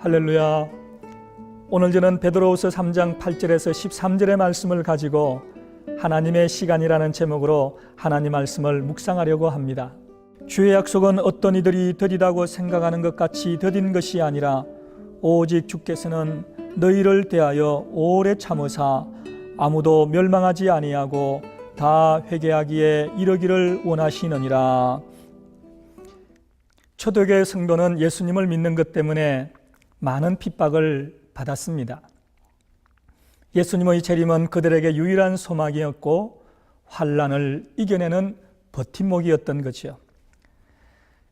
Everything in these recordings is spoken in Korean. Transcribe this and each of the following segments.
할렐루야. 오늘 저는 베드로후서 3장 8절에서 13절의 말씀을 가지고 하나님의 시간이라는 제목으로 하나님 말씀을 묵상하려고 합니다. 주의 약속은 어떤 이들이 더디다고 생각하는 것 같이 더딘 것이 아니라 오직 주께서는 너희를 대하여 오래 참으사 아무도 멸망하지 아니하고 다 회개하기에 이르기를 원하시느니라. 초대교회 성도는 예수님을 믿는 것 때문에 많은 핍박을 받았습니다. 예수님의 재림은 그들에게 유일한 소망이었고 환난을 이겨내는 버팀목이었던 거죠.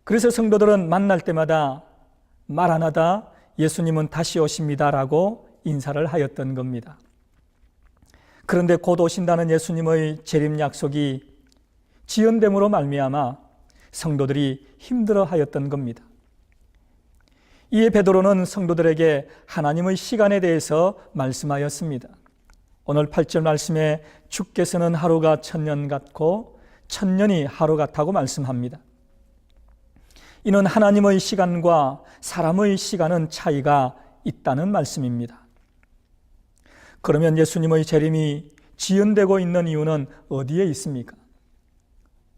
그래서 성도들은 만날 때마다 마라나다, 예수님은 다시 오십니다라고 인사를 하였던 겁니다. 그런데 곧 오신다는 예수님의 재림 약속이 지연됨으로 말미암아 성도들이 힘들어하였던 겁니다. 이에 베드로는 성도들에게 하나님의 시간에 대해서 말씀하였습니다. 오늘 8절 말씀에 주께서는 하루가 1000년 같고 1000년이 하루 같다고 말씀합니다. 이는 하나님의 시간과 사람의 시간은 차이가 있다는 말씀입니다. 그러면 예수님의 재림이 지연되고 있는 이유는 어디에 있습니까?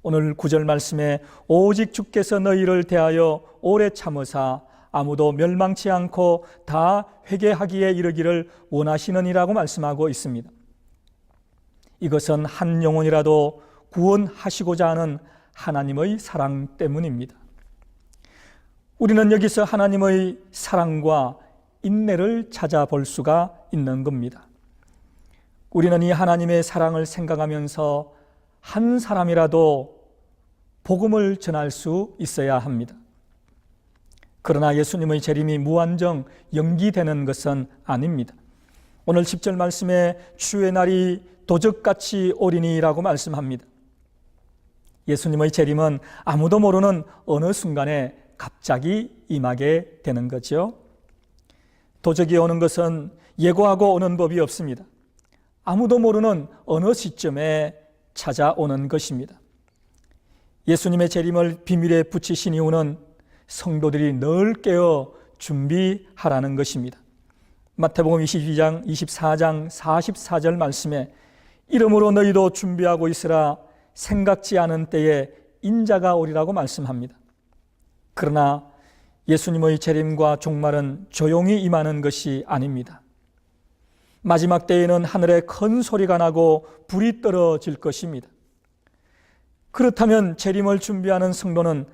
오늘 9절 말씀에 오직 주께서 너희를 대하여 오래 참으사 아무도 멸망치 않고 다 회개하기에 이르기를 원하시느니라고 말씀하고 있습니다. 이것은 한 영혼이라도 구원하시고자 하는 하나님의 사랑 때문입니다. 우리는 여기서 하나님의 사랑과 인내를 찾아볼 수가 있는 겁니다. 우리는 이 하나님의 사랑을 생각하면서 한 사람이라도 복음을 전할 수 있어야 합니다. 그러나 예수님의 재림이 무한정 연기되는 것은 아닙니다. 오늘 10절 말씀에 주의 날이 도적같이 오리니라고 말씀합니다. 예수님의 재림은 아무도 모르는 어느 순간에 갑자기 임하게 되는 거죠. 도적이 오는 것은 예고하고 오는 법이 없습니다. 아무도 모르는 어느 시점에 찾아오는 것입니다. 예수님의 재림을 비밀에 붙이신 이유는 성도들이 늘 깨어 준비하라는 것입니다. 마태복음 22장, 24장 44절 말씀에 이러므로 너희도 준비하고 있으라 생각지 않은 때에 인자가 오리라고 말씀합니다. 그러나 예수님의 재림과 종말은 조용히 임하는 것이 아닙니다. 마지막 때에는 하늘에 큰 소리가 나고 불이 떨어질 것입니다. 그렇다면 재림을 준비하는 성도는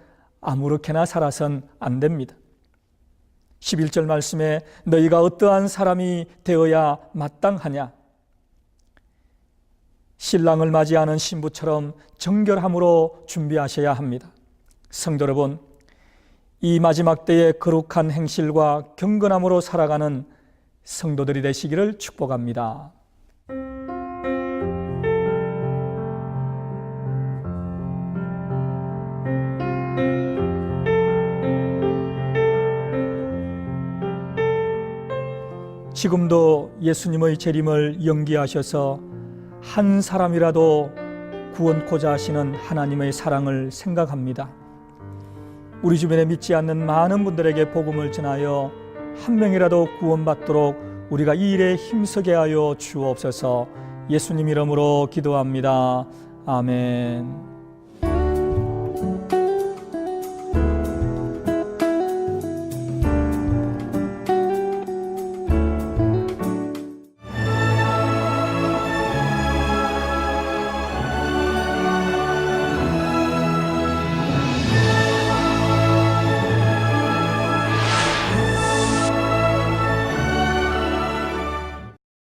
아무렇게나 살아선 안 됩니다. 11절 말씀에 너희가 어떠한 사람이 되어야 마땅하냐? 신랑을 맞이하는 신부처럼 정결함으로 준비하셔야 합니다. 성도 여러분, 이 마지막 때의 거룩한 행실과 경건함으로 살아가는 성도들이 되시기를 축복합니다. 지금도 예수님의 재림을 연기하셔서 한 사람이라도 구원코자 하시는 하나님의 사랑을 생각합니다. 우리 주변에 믿지 않는 많은 분들에게 복음을 전하여 한 명이라도 구원받도록 우리가 이 일에 힘쓰게 하여 주옵소서. 예수님 이름으로 기도합니다. 아멘.